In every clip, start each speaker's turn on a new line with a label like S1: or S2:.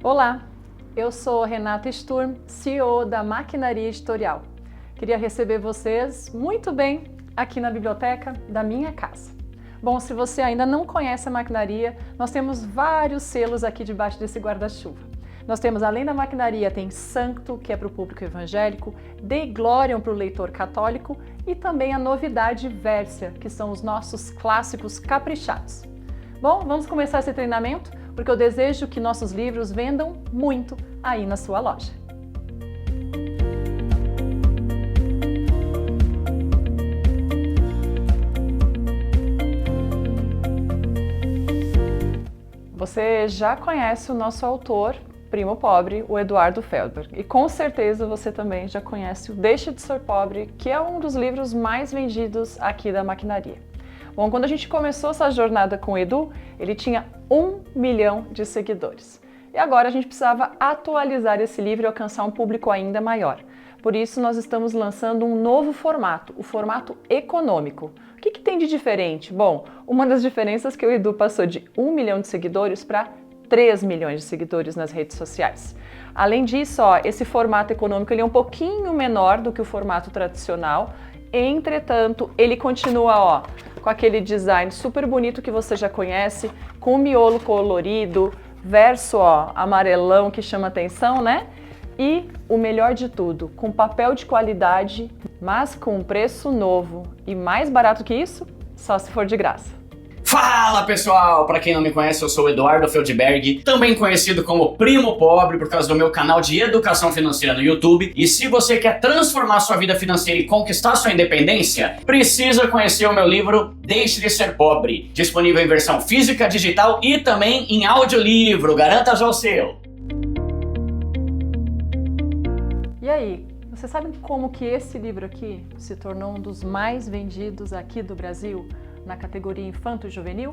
S1: Olá, eu sou Renata Sturm, CEO da Maquinaria Editorial. Queria receber vocês muito bem aqui na biblioteca da minha casa. Bom, se você ainda não conhece a Maquinaria, nós temos vários selos aqui debaixo desse guarda-chuva. Nós temos, além da Maquinaria, tem Sancto, que é para o público evangélico, Dei Gloriam para o leitor católico e também a novidade Vérsia, que são os nossos clássicos caprichados. Bom, vamos começar esse treinamento, porque eu desejo que nossos livros vendam muito aí na sua loja. Você já conhece o nosso autor, primo pobre, o Eduardo Feldberg. E com certeza você também já conhece o Deixe de Ser Pobre, que é um dos livros mais vendidos aqui da Maquinaria. Bom, quando a gente começou essa jornada com o Edu, ele tinha 1 milhão de seguidores. E agora a gente precisava atualizar esse livro e alcançar um público ainda maior. Por isso nós estamos lançando um novo formato, o formato econômico. O que tem de diferente? Bom, uma das diferenças é que o Edu passou de 1 milhão de seguidores para 3 milhões de seguidores nas redes sociais. Além disso, esse formato econômico ele é um pouquinho menor do que o formato tradicional. Entretanto, ele continua com aquele design super bonito que você já conhece, com o miolo colorido, verso amarelão que chama atenção, né? E o melhor de tudo, com papel de qualidade, mas com um preço novo. E mais barato que isso, só se for de graça.
S2: Fala pessoal! Para quem não me conhece, eu sou o Eduardo Feldberg, também conhecido como Primo Pobre por causa do meu canal de educação financeira no YouTube. E se você quer transformar sua vida financeira e conquistar sua independência, precisa conhecer o meu livro Deixe de Ser Pobre, disponível em versão física, digital e também em audiolivro. Garanta já o seu!
S1: E aí, você sabe como que esse livro aqui se tornou um dos mais vendidos aqui do Brasil? Na categoria infanto-juvenil?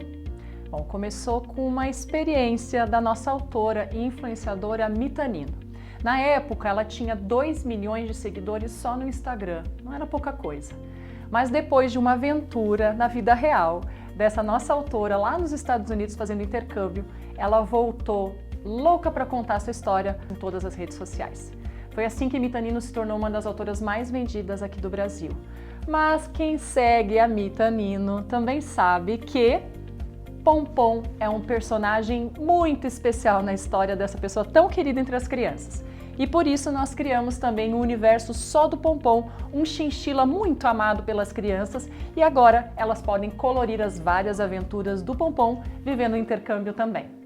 S1: Bom, começou com uma experiência da nossa autora e influenciadora Mita Nino. Na época, ela tinha 2 milhões de seguidores só no Instagram, não era pouca coisa. Mas depois de uma aventura na vida real dessa nossa autora lá nos Estados Unidos fazendo intercâmbio, ela voltou louca para contar essa história em todas as redes sociais. Foi assim que Mita Nino se tornou uma das autoras mais vendidas aqui do Brasil. Mas quem segue a Mita Nino também sabe que Pompom é um personagem muito especial na história dessa pessoa tão querida entre as crianças. E por isso nós criamos também um universo só do Pompom, um chinchila muito amado pelas crianças, e agora elas podem colorir as várias aventuras do Pompom vivendo o intercâmbio também.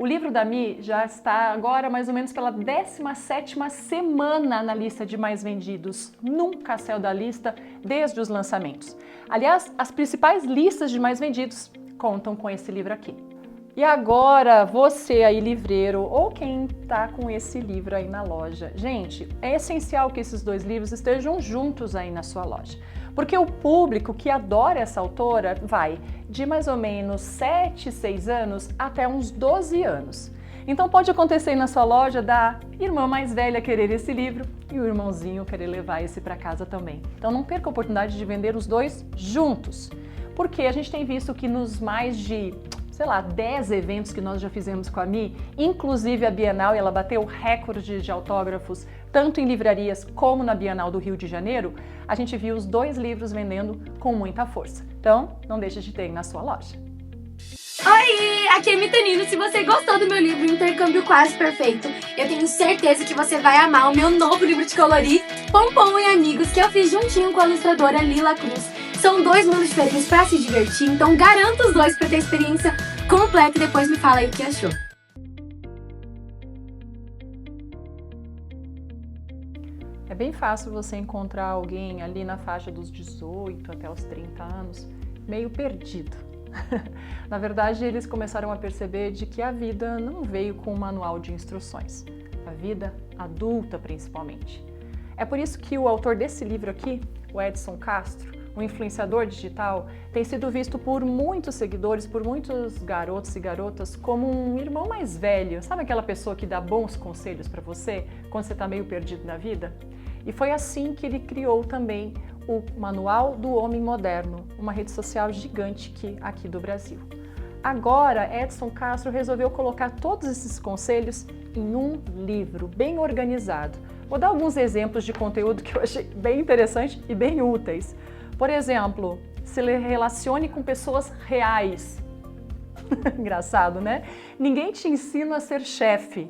S1: O livro da Mi já está agora mais ou menos pela 17ª semana na lista de mais vendidos. Nunca saiu da lista desde os lançamentos. Aliás, as principais listas de mais vendidos contam com esse livro aqui. E agora, você aí livreiro ou quem está com esse livro aí na loja. Gente, é essencial que esses dois livros estejam juntos aí na sua loja. Porque o público que adora essa autora vai de mais ou menos 7, 6 anos até uns 12 anos. Então pode acontecer aí na sua loja da irmã mais velha querer esse livro e o irmãozinho querer levar esse para casa também. Então não perca a oportunidade de vender os dois juntos. Porque a gente tem visto que nos mais de 10 eventos que nós já fizemos com a Mi, inclusive a Bienal, e ela bateu recorde de autógrafos, tanto em livrarias como na Bienal do Rio de Janeiro, a gente viu os dois livros vendendo com muita força. Então, não deixe de ter na sua loja.
S3: Oi, aqui é Mita Nino. Se você gostou do meu livro Intercâmbio Quase Perfeito, eu tenho certeza que você vai amar o meu novo livro de colorir, Pompom e Amigos, que eu fiz juntinho com a ilustradora Lila Cruz. São 2 mundos diferentes para se divertir, então garanta os dois para ter a experiência completa e depois me fala aí o que achou.
S1: É bem fácil você encontrar alguém ali na faixa dos 18 até os 30 anos, meio perdido. Na verdade, eles começaram a perceber de que a vida não veio com um manual de instruções, a vida adulta principalmente. É por isso que o autor desse livro aqui, o Edson Castro, o influenciador digital, tem sido visto por muitos seguidores, por muitos garotos e garotas, como um irmão mais velho. Sabe aquela pessoa que dá bons conselhos para você quando você está meio perdido na vida? E foi assim que ele criou também o Manual do Homem Moderno, uma rede social gigante aqui do Brasil. Agora, Edson Castro resolveu colocar todos esses conselhos em um livro bem organizado. Vou dar alguns exemplos de conteúdo que eu achei bem interessante e bem úteis. Por exemplo, se relacione com pessoas reais. Engraçado, né? Ninguém te ensina a ser chefe.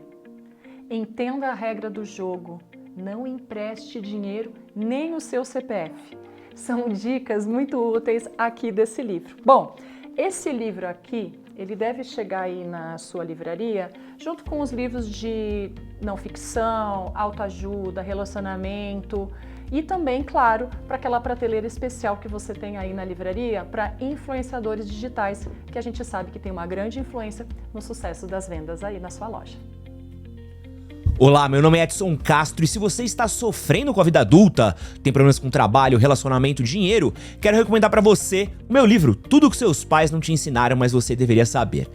S1: Entenda a regra do jogo. Não empreste dinheiro nem o seu CPF. São dicas muito úteis aqui desse livro. Bom, esse livro aqui, ele deve chegar aí na sua livraria junto com os livros de não ficção, autoajuda, relacionamento e também, claro, para aquela prateleira especial que você tem aí na livraria para influenciadores digitais, que a gente sabe que tem uma grande influência no sucesso das vendas aí na sua loja.
S4: Olá, meu nome é Edson Castro e se você está sofrendo com a vida adulta, tem problemas com trabalho, relacionamento, dinheiro, quero recomendar para você o meu livro Tudo o que seus pais não te ensinaram, mas você deveria saber.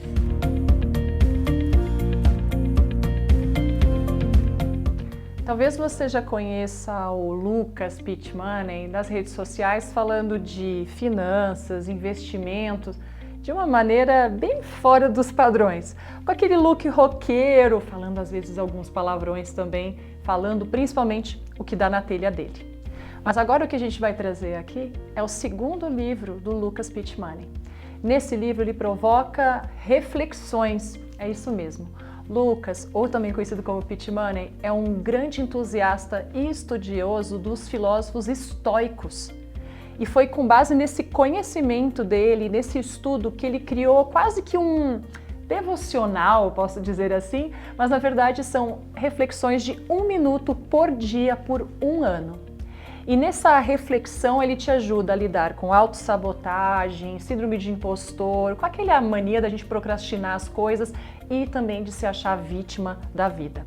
S1: Talvez você já conheça o Lucas Pitt Money das redes sociais falando de finanças, investimentos, de uma maneira bem fora dos padrões, com aquele look roqueiro, falando às vezes alguns palavrões também, falando principalmente o que dá na telha dele. Mas agora o que a gente vai trazer aqui é o segundo livro do Lucas Pitt Money. Nesse livro ele provoca reflexões, é isso mesmo. Lucas, ou também conhecido como Pitt Money, é um grande entusiasta e estudioso dos filósofos estoicos. E foi com base nesse conhecimento dele, nesse estudo, que ele criou quase que um devocional, posso dizer assim, mas na verdade são reflexões de 1 minuto por dia por 1 ano. E nessa reflexão ele te ajuda a lidar com autossabotagem, síndrome de impostor, com aquela mania da gente procrastinar as coisas e também de se achar vítima da vida.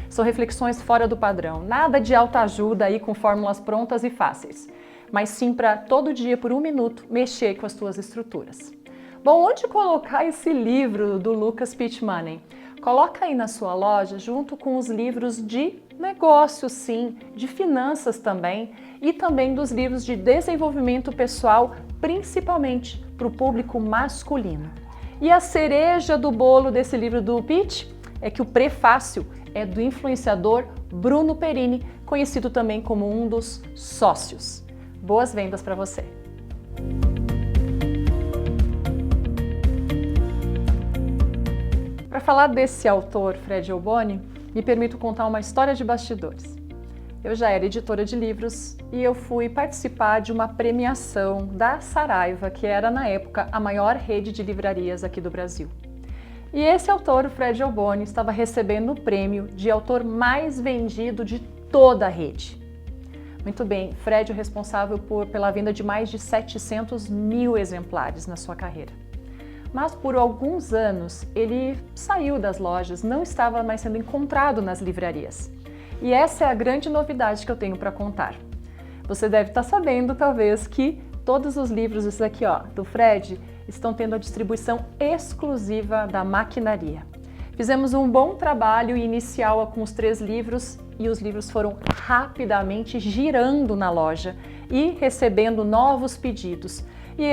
S1: São reflexões fora do padrão, nada de autoajuda aí com fórmulas prontas e fáceis, mas sim para todo dia, por 1 minuto, mexer com as tuas estruturas. Bom, onde colocar esse livro do Lucas Pitt Money? Coloca aí na sua loja junto com os livros de negócio, sim, de finanças também e também dos livros de desenvolvimento pessoal, principalmente para o público masculino. E a cereja do bolo desse livro do Pitt é que o prefácio é do influenciador Bruno Perini, conhecido também como um dos sócios. Boas vendas para você! Para falar desse autor, Fred Elboni, me permito contar uma história de bastidores. Eu já era editora de livros e eu fui participar de uma premiação da Saraiva, que era na época a maior rede de livrarias aqui do Brasil. E esse autor, o Fred Elboni, estava recebendo o prêmio de autor mais vendido de toda a rede. Muito bem, Fred é o responsável pela venda de mais de 700 mil exemplares na sua carreira. Mas por alguns anos ele saiu das lojas, não estava mais sendo encontrado nas livrarias. E essa é a grande novidade que eu tenho para contar. Você deve estar sabendo, talvez, que todos os livros, esses aqui, ó, do Fred, estão tendo a distribuição exclusiva da Maquinaria. Fizemos um bom trabalho inicial com os 3 livros e os livros foram rapidamente girando na loja e recebendo novos pedidos. E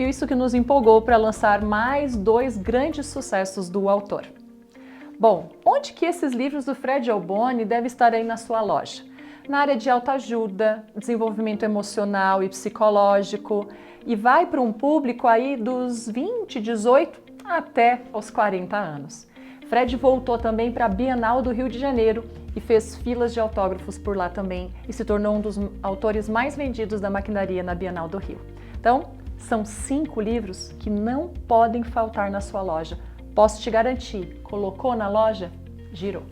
S1: isso que nos empolgou para lançar mais 2 grandes sucessos do autor. Bom, onde que esses livros do Fred Elboni devem estar aí na sua loja? Na área de autoajuda, desenvolvimento emocional e psicológico, e vai para um público aí dos 20, 18 até os 40 anos. Fred voltou também para a Bienal do Rio de Janeiro e fez filas de autógrafos por lá também e se tornou um dos autores mais vendidos da Maquinaria na Bienal do Rio. Então, são 5 livros que não podem faltar na sua loja. Posso te garantir, colocou na loja, girou.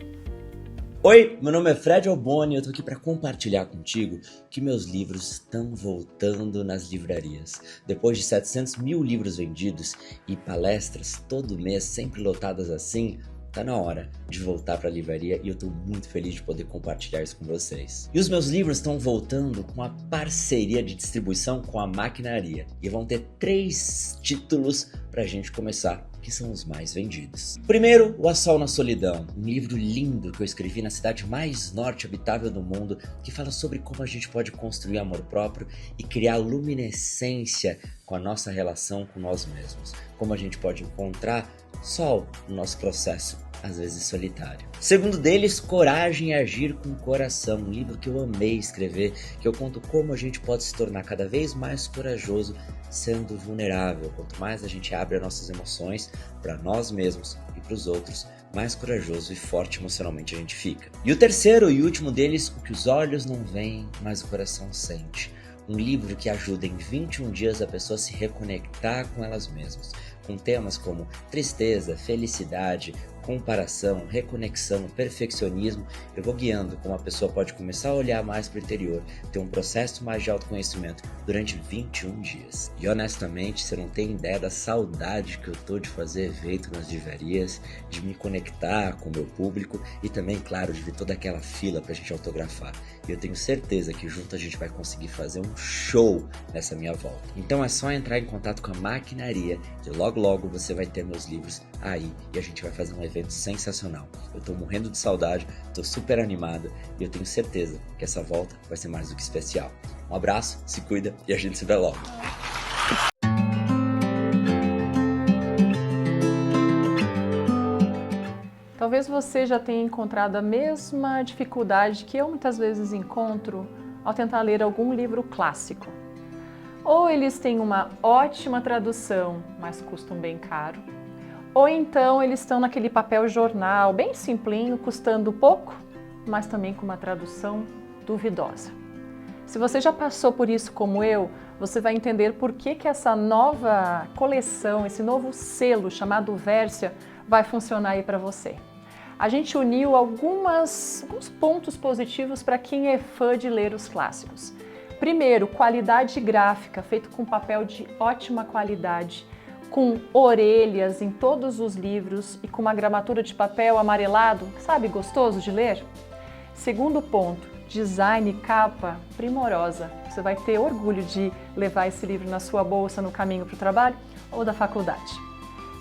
S5: Oi, meu nome é Fred Elboni e eu tô aqui para compartilhar contigo que meus livros estão voltando nas livrarias. Depois de 700 mil livros vendidos e palestras todo mês sempre lotadas assim, tá na hora de voltar para a livraria e eu tô muito feliz de poder compartilhar isso com vocês. E os meus livros estão voltando com a parceria de distribuição com a Maquinaria e vão ter 3 títulos pra gente começar, que são os mais vendidos. Primeiro, O A Sol na Solidão, um livro lindo que eu escrevi na cidade mais norte habitável do mundo, que fala sobre como a gente pode construir amor próprio e criar luminescência com a nossa relação com nós mesmos, como a gente pode encontrar sol no nosso processo, às vezes solitário. Segundo deles, Coragem e Agir com o Coração, um livro que eu amei escrever, que eu conto como a gente pode se tornar cada vez mais corajoso sendo vulnerável. Quanto mais a gente abre as nossas emoções para nós mesmos e para os outros, mais corajoso e forte emocionalmente a gente fica. E o terceiro e último deles, O que os olhos não veem, mas o coração sente. Um livro que ajuda em 21 dias a pessoa a se reconectar com elas mesmas, com temas como tristeza, felicidade, comparação, reconexão, perfeccionismo. Eu vou guiando como a pessoa pode começar a olhar mais para o interior, ter um processo mais de autoconhecimento durante 21 dias. E honestamente, você não tem ideia da saudade que eu tô de fazer evento nas livrarias, de me conectar com o meu público e também, claro, de ver toda aquela fila pra gente autografar. E eu tenho certeza que junto a gente vai conseguir fazer um show nessa minha volta. Então é só entrar em contato com a maquinaria e logo você vai ter meus livros aí e a gente vai fazer um evento sensacional. Eu tô morrendo de saudade, tô super animado e eu tenho certeza que essa volta vai ser mais do que especial. Um abraço, se cuida e a gente se vê logo.
S1: Talvez você já tenha encontrado a mesma dificuldade que eu muitas vezes encontro ao tentar ler algum livro clássico. Ou eles têm uma ótima tradução, mas custam bem caro, ou então eles estão naquele papel jornal, bem simplinho, custando pouco, mas também com uma tradução duvidosa. Se você já passou por isso como eu, você vai entender por que essa nova coleção, esse novo selo chamado Versia, vai funcionar aí para você. A gente uniu alguns pontos positivos para quem é fã de ler os clássicos. Primeiro, qualidade gráfica, feito com papel de ótima qualidade, com orelhas em todos os livros e com uma gramatura de papel amarelado, sabe, gostoso de ler? Segundo ponto, design e capa primorosa. Você vai ter orgulho de levar esse livro na sua bolsa no caminho para o trabalho ou da faculdade.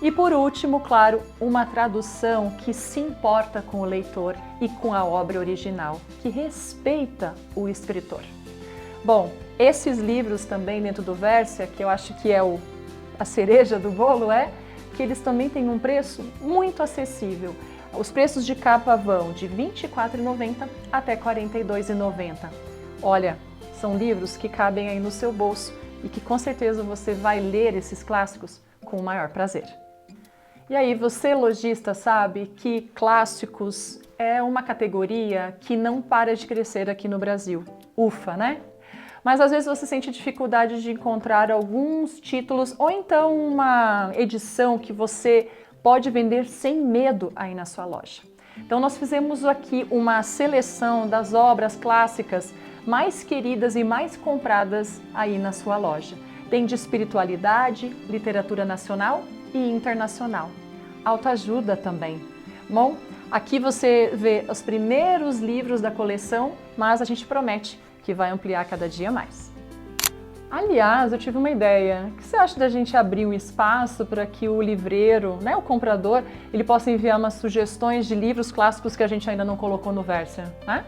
S1: E por último, claro, uma tradução que se importa com o leitor e com a obra original, que respeita o escritor. Bom, esses livros também dentro do Versia, que eu acho que é a cereja do bolo, é que eles também têm um preço muito acessível. Os preços de capa vão de R$ 24,90 até R$ 42,90. Olha, são livros que cabem aí no seu bolso e que com certeza você vai ler esses clássicos com o maior prazer. E aí, você lojista sabe que clássicos é uma categoria que não para de crescer aqui no Brasil. Ufa, né? Mas às vezes você sente dificuldade de encontrar alguns títulos ou então uma edição que você pode vender sem medo aí na sua loja. Então nós fizemos aqui uma seleção das obras clássicas mais queridas e mais compradas aí na sua loja. Tem de espiritualidade, literatura nacional e internacional. Autoajuda também. Bom, aqui você vê os primeiros livros da coleção, mas a gente promete que vai ampliar cada dia mais. Aliás, eu tive uma ideia. O que você acha da gente abrir um espaço para que o livreiro, o comprador, ele possa enviar umas sugestões de livros clássicos que a gente ainda não colocou no Versia, né?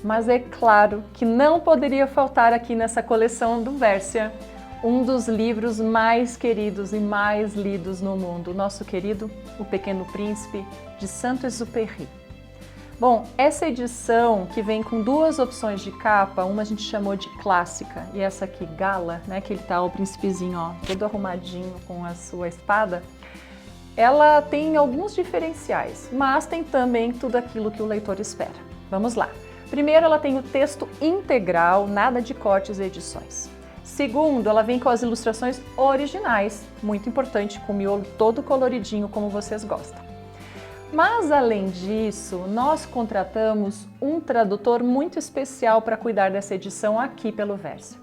S1: Mas é claro que não poderia faltar aqui nessa coleção do Versia um dos livros mais queridos e mais lidos no mundo, o nosso querido O Pequeno Príncipe, de Saint-Exupéry. Bom, essa edição que vem com duas opções de capa, uma a gente chamou de clássica e essa aqui gala, que ele tá o príncipezinho, ó, todo arrumadinho com a sua espada, ela tem alguns diferenciais, mas tem também tudo aquilo que o leitor espera. Vamos lá. Primeiro, ela tem o texto integral, nada de cortes e edições. Segundo, ela vem com as ilustrações originais, muito importante, com o miolo todo coloridinho, como vocês gostam. Mas, além disso, nós contratamos um tradutor muito especial para cuidar dessa edição aqui pelo Versia.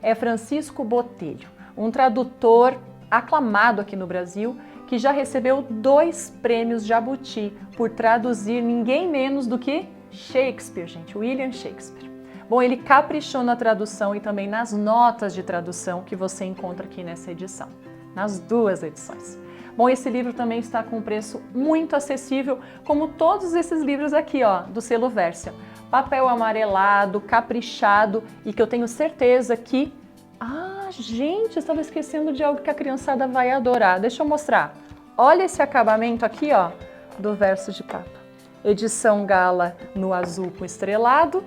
S1: É Francisco Botelho, um tradutor aclamado aqui no Brasil, que já recebeu 2 prêmios Jabuti por traduzir ninguém menos do que Shakespeare, gente, William Shakespeare. Bom, ele caprichou na tradução e também nas notas de tradução que você encontra aqui nessa edição, nas 2 edições. Bom, esse livro também está com um preço muito acessível, como todos esses livros aqui, ó, do selo Versia. Papel amarelado, caprichado e que eu tenho certeza que... Ah, gente, eu estava esquecendo de algo que a criançada vai adorar. Deixa eu mostrar. Olha esse acabamento aqui, ó, do verso de capa. Edição gala no azul com estrelado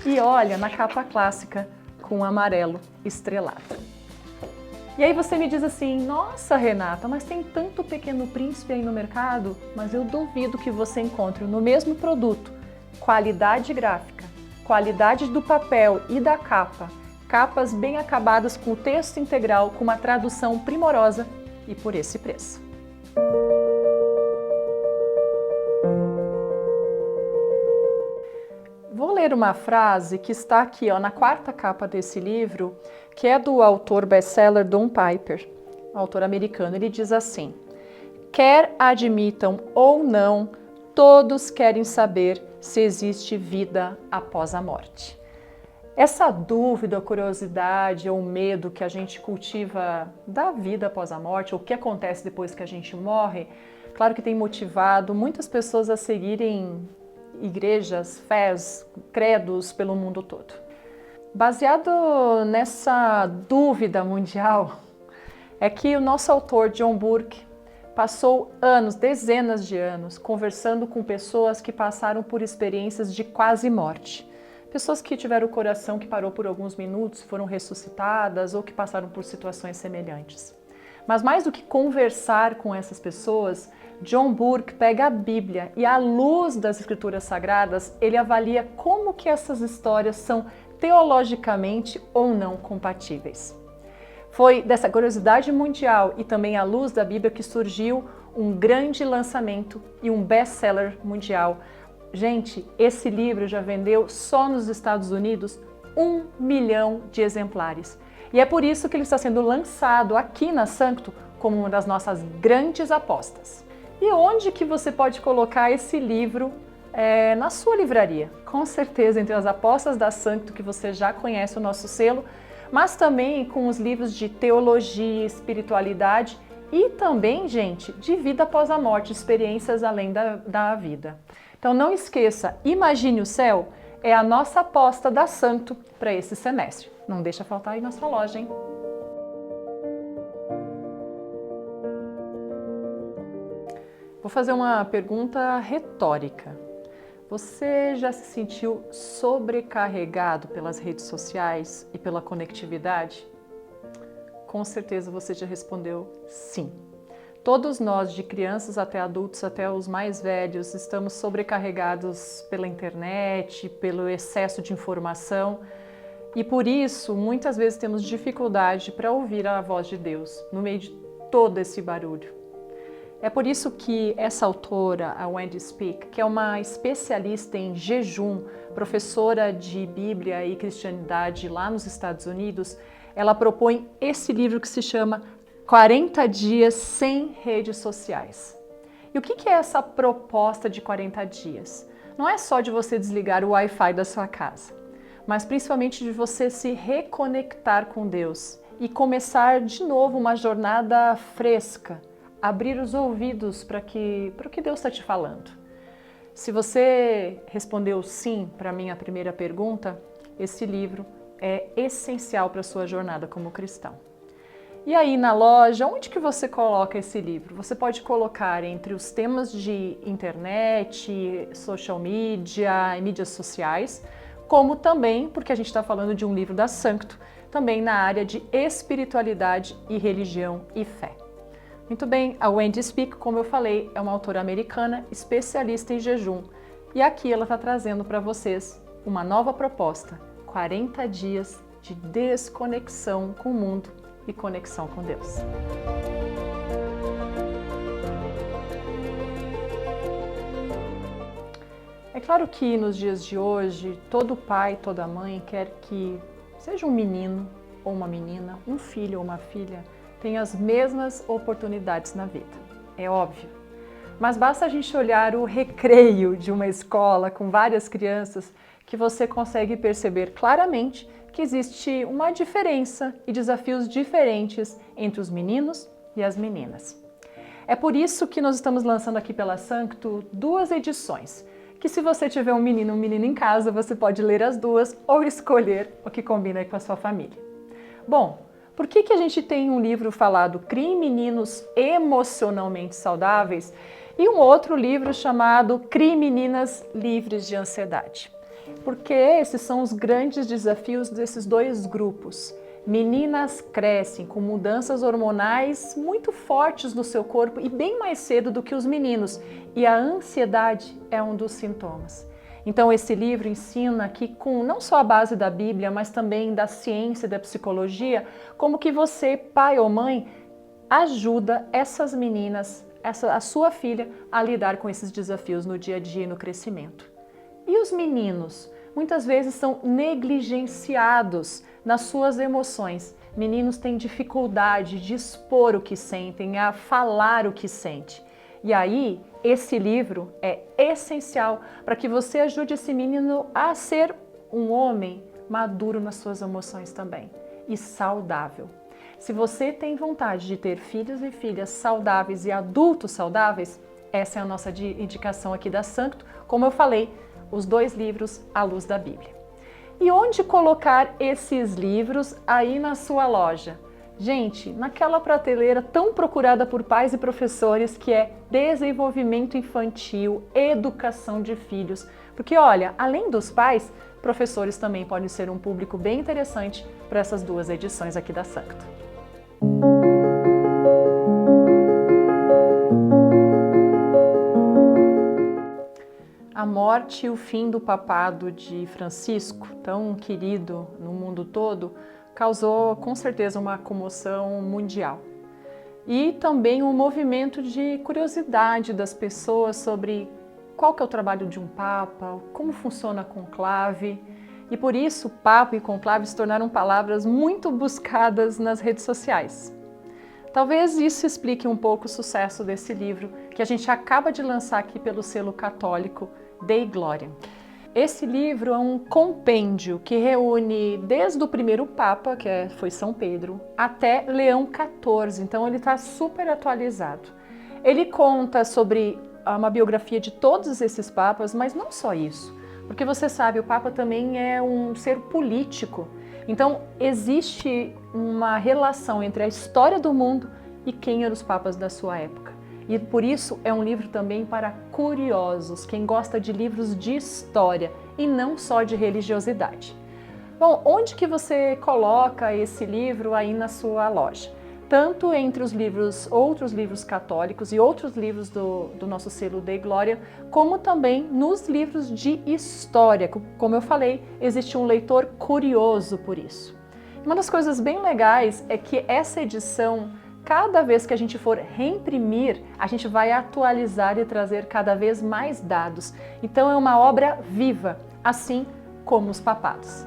S1: e olha, na capa clássica com amarelo estrelado. E aí você me diz assim, nossa Renata, mas tem tanto Pequeno Príncipe aí no mercado, mas eu duvido que você encontre no mesmo produto qualidade gráfica, qualidade do papel e da capa, capas bem acabadas com o texto integral, com uma tradução primorosa e por esse preço. Vou ler uma frase que está aqui, ó, na quarta capa desse livro, que é do autor best-seller Don Piper, autor americano. Ele diz assim: quer admitam ou não, todos querem saber se existe vida após a morte. Essa dúvida, curiosidade ou medo que a gente cultiva da vida após a morte, ou o que acontece depois que a gente morre, claro que tem motivado muitas pessoas a seguirem igrejas, fés, credos pelo mundo todo. Baseado nessa dúvida mundial, é que o nosso autor John Burke passou anos, dezenas de anos, conversando com pessoas que passaram por experiências de quase morte. Pessoas que tiveram o coração que parou por alguns minutos, foram ressuscitadas ou que passaram por situações semelhantes. Mas mais do que conversar com essas pessoas, John Burke pega a Bíblia e, à luz das Escrituras Sagradas, ele avalia como que essas histórias são teologicamente ou não compatíveis. Foi dessa curiosidade mundial e também à luz da Bíblia que surgiu um grande lançamento e um best-seller mundial. Gente, esse livro já vendeu só nos Estados Unidos 1 milhão de exemplares. E é por isso que ele está sendo lançado aqui na Sancto como uma das nossas grandes apostas. E onde que você pode colocar esse livro na sua livraria? Com certeza entre as apostas da Sancto, que você já conhece o nosso selo, mas também com os livros de teologia, espiritualidade e também, gente, de vida após a morte, experiências além da vida. Então não esqueça, Imagine o Céu é a nossa aposta da Sancto para esse semestre. Não deixa faltar aí na sua loja, hein? Vou fazer uma pergunta retórica. Você já se sentiu sobrecarregado pelas redes sociais e pela conectividade? Com certeza você já respondeu sim. Todos nós, de crianças até adultos, até os mais velhos, estamos sobrecarregados pela internet, pelo excesso de informação e por isso muitas vezes temos dificuldade para ouvir a voz de Deus no meio de todo esse barulho. É por isso que essa autora, a Wendy Speake, que é uma especialista em jejum, professora de Bíblia e cristianidade lá nos Estados Unidos, ela propõe esse livro que se chama 40 dias sem redes sociais. E o que é essa proposta de 40 dias? Não é só de você desligar o Wi-Fi da sua casa, mas principalmente de você se reconectar com Deus e começar de novo uma jornada fresca, abrir os ouvidos para o que Deus está te falando. Se você respondeu sim para a minha primeira pergunta, esse livro é essencial para a sua jornada como cristão. E aí na loja, onde que você coloca esse livro? Você pode colocar entre os temas de internet, social media e mídias sociais, como também, porque a gente está falando de um livro da Sancto, também na área de espiritualidade e religião e fé. Muito bem, a Wendy Speake, como eu falei, é uma autora americana, especialista em jejum. E aqui ela está trazendo para vocês uma nova proposta, 40 dias de desconexão com o mundo e conexão com Deus. É claro que nos dias de hoje, todo pai, toda mãe quer que seja um menino ou uma menina, um filho ou uma filha, tenha as mesmas oportunidades na vida. É óbvio. Mas basta a gente olhar o recreio de uma escola com várias crianças que você consegue perceber claramente que existe uma diferença e desafios diferentes entre os meninos e as meninas. É por isso que nós estamos lançando aqui pela Sancto 2 edições, que se você tiver um menino ou menina em casa, você pode ler as duas ou escolher o que combina com a sua família. Bom, por que a gente tem um livro falado Crie Meninos Emocionalmente Saudáveis e um outro livro chamado Crie Meninas Livres de Ansiedade? Porque esses são os grandes desafios desses dois grupos. Meninas crescem com mudanças hormonais muito fortes no seu corpo e bem mais cedo do que os meninos, e a ansiedade é um dos sintomas. Então esse livro ensina que com não só a base da Bíblia, mas também da ciência e da psicologia, como que você, pai ou mãe, ajuda essas meninas, a sua filha, a lidar com esses desafios no dia a dia e no crescimento. E os meninos? Muitas vezes são negligenciados nas suas emoções. Meninos têm dificuldade de expor o que sentem, a falar o que sente. E aí, esse livro é essencial para que você ajude esse menino a ser um homem maduro nas suas emoções também e saudável. Se você tem vontade de ter filhos e filhas saudáveis e adultos saudáveis, essa é a nossa indicação aqui da Sancto. Como eu falei, os 2 livros à luz da Bíblia. E onde colocar esses livros aí na sua loja? Gente, naquela prateleira tão procurada por pais e professores que é desenvolvimento infantil, educação de filhos. Porque olha, além dos pais, professores também podem ser um público bem interessante para essas 2 edições aqui da Sancto. A morte e o fim do papado de Francisco, tão querido no mundo todo, causou com certeza uma comoção mundial. E também um movimento de curiosidade das pessoas sobre qual que é o trabalho de um papa, como funciona a conclave. E por isso, papa e conclave se tornaram palavras muito buscadas nas redes sociais. Talvez isso explique um pouco o sucesso desse livro, que a gente acaba de lançar aqui pelo selo católico Dei Glória. Esse livro é um compêndio que reúne desde o primeiro Papa, que foi São Pedro, até Leão XIV, então ele está super atualizado. Ele conta sobre uma biografia de todos esses papas, mas não só isso, porque você sabe, o Papa também é um ser político, então existe uma relação entre a história do mundo e quem eram os papas da sua época. E por isso é um livro também para curiosos, quem gosta de livros de história e não só de religiosidade. Bom, onde que você coloca esse livro aí na sua loja? Tanto entre os livros, outros livros católicos e outros livros do nosso selo Dei Glória, como também nos livros de história. Como eu falei, existe um leitor curioso por isso. Uma das coisas bem legais é que essa edição, cada vez que a gente for reimprimir, a gente vai atualizar e trazer cada vez mais dados. Então é uma obra viva, assim como os papados.